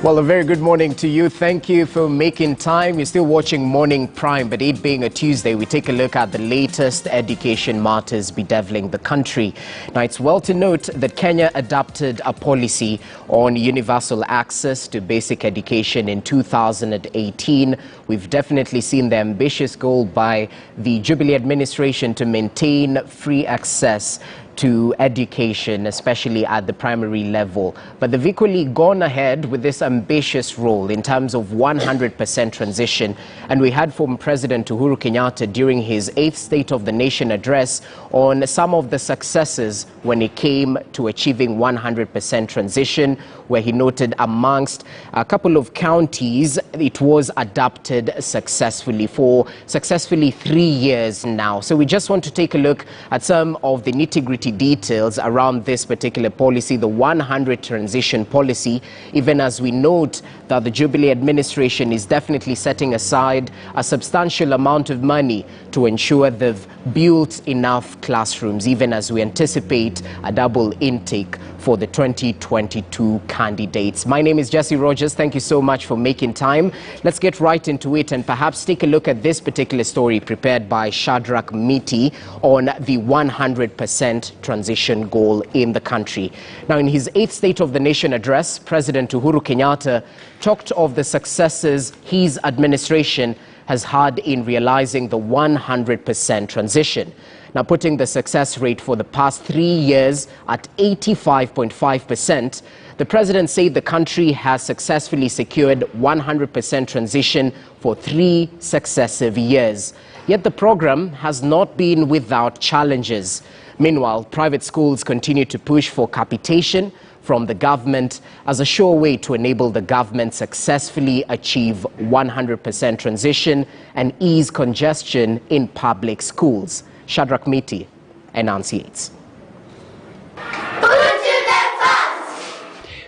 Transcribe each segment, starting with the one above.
Well, a very good morning to you. Thank you for making time. You're still watching Morning Prime, but it being a Tuesday, we take a look at the latest education matters bedeviling the country. Now, it's well to note that Kenya adopted a policy on universal access to basic education in 2018. We've definitely seen the ambitious goal by the Jubilee administration to maintain free access to education, especially at the primary level. But they've equally gone ahead with this ambitious role in terms of 100% transition. And we heard from President Uhuru Kenyatta during his 8th State of the Nation address on some of the successes when it came to achieving 100% transition, where he noted amongst a couple of counties, it was adopted successfully for 3 years now. So we just want to take a look at some of the nitty-gritty details around this particular policy, the 100 transition policy, even as we note that the Jubilee administration is definitely setting aside a substantial amount of money to ensure they've built enough classrooms, even as we anticipate a double intake for the 2022 candidates. My name is Jesse Rogers. Thank you so much for making time. Let's get right into it and perhaps take a look at this particular story prepared by Shadrach Miti on the 100% transition goal in the country. Now, in his 8th State of the Nation address, President Uhuru Kenyatta talked of the successes his administration has had in realizing the 100% transition. Now, putting the success rate for the past 3 years at 85.5%, the president said the country has successfully secured 100% transition for 3 successive years. Yet the program has not been without challenges. Meanwhile, private schools continue to push for capitation from the government as a sure way to enable the government successfully achieve 100% transition and ease congestion in public schools. Shadrach Miti enunciates.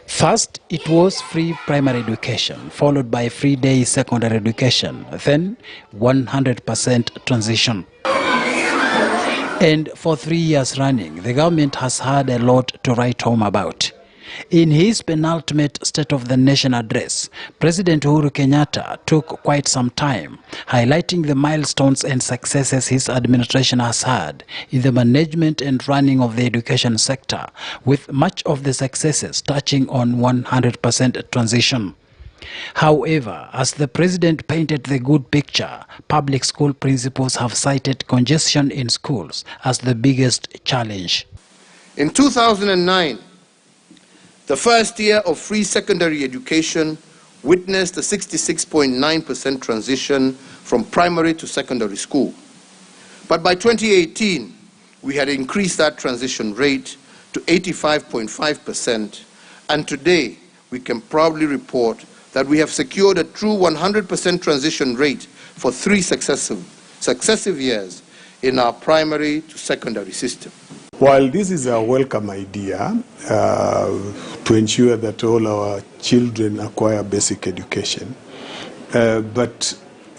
First, it was free primary education, followed by free day secondary education, then 100% transition. And for 3 years running, the government has had a lot to write home about. In his penultimate State of the Nation address, President Uhuru Kenyatta took quite some time, highlighting the milestones and successes his administration has had in the management and running of the education sector, with much of the successes touching on 100% transition. However, as the president painted the good picture, public school principals have cited congestion in schools as the biggest challenge. In 2009, the first year of free secondary education witnessed a 66.9% transition from primary to secondary school. But by 2018, we had increased that transition rate to 85.5%, and today we can proudly report that we have secured a true 100% transition rate for 3 successive years in our primary to secondary system. While this is a welcome idea to ensure that all our children acquire basic education, but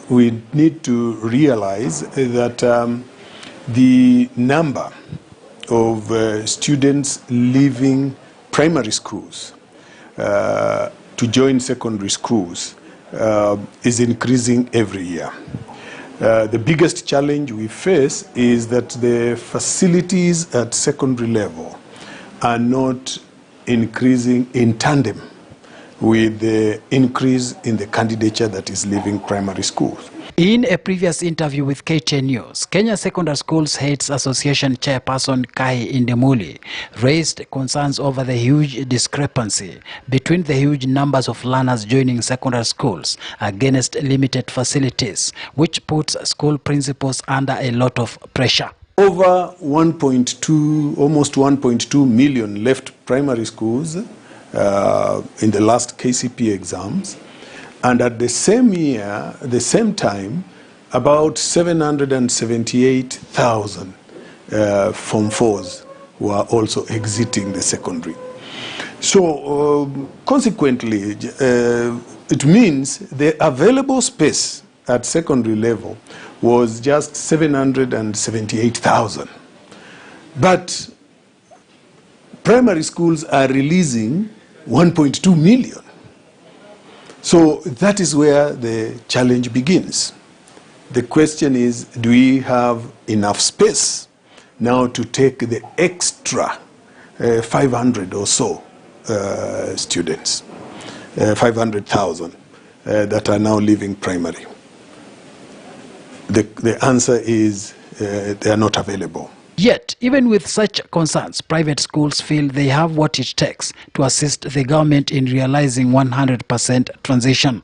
we need to realize that the number of students leaving primary schools to join secondary schools is increasing every year. The biggest challenge we face is that the facilities at secondary level are not increasing in tandem with the increase in the candidature that is leaving primary schools. In a previous interview with KTN News, Kenya Secondary Schools Heads Association Chairperson Kai Indemuli raised concerns over the huge discrepancy between the huge numbers of learners joining secondary schools against limited facilities, which puts school principals under a lot of pressure. Over 1.2, almost 1.2 million left primary schools in the last KCPE exams. And at the same year, the same time, about 778,000 Form 4s were also exiting the secondary. So consequently, it means the available space at secondary level was just 778,000. But primary schools are releasing 1.2 million. So that is where the challenge begins. The question is, do we have enough space now to take the extra 500 or so students, 500,000 that are now leaving primary? The answer is they are not available. Yet, even with such concerns, private schools feel they have what it takes to assist the government in realizing 100% transition.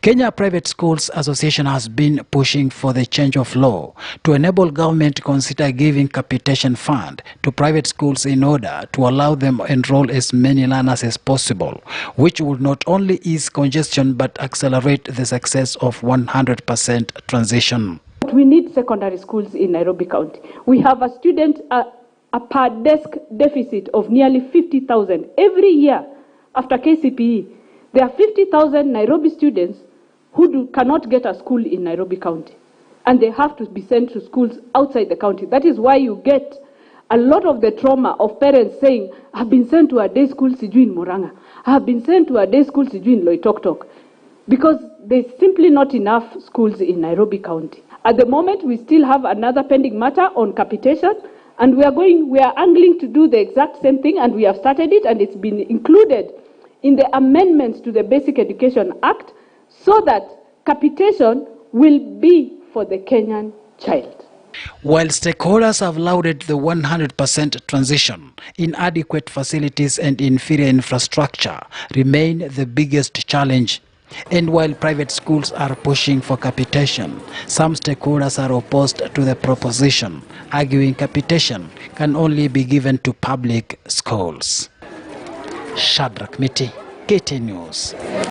Kenya Private Schools Association has been pushing for the change of law to enable government to consider giving capitation fund to private schools in order to allow them to enroll as many learners as possible, which would not only ease congestion but accelerate the success of 100% transition. We need secondary schools in Nairobi County. We have a per desk deficit of nearly 50,000 every year after KCPE. There are 50,000 Nairobi students who cannot get a school in Nairobi County, and they have to be sent to schools outside the county. That is why you get a lot of the trauma of parents saying, I've been sent to a day school sijui in Murang'a, I have been sent to a day school sijui in Loitoktok, because there's simply not enough schools in Nairobi County. At the moment, we still have another pending matter on capitation, and we are angling to do the exact same thing, and we have started it, and it's been included in the amendments to the Basic Education Act, so that capitation will be for the Kenyan child. While stakeholders have lauded the 100% transition, inadequate facilities and inferior infrastructure remain the biggest challenge. And while private schools are pushing for capitation, some stakeholders are opposed to the proposition, arguing capitation can only be given to public schools. Shadrack Miti, KTN News.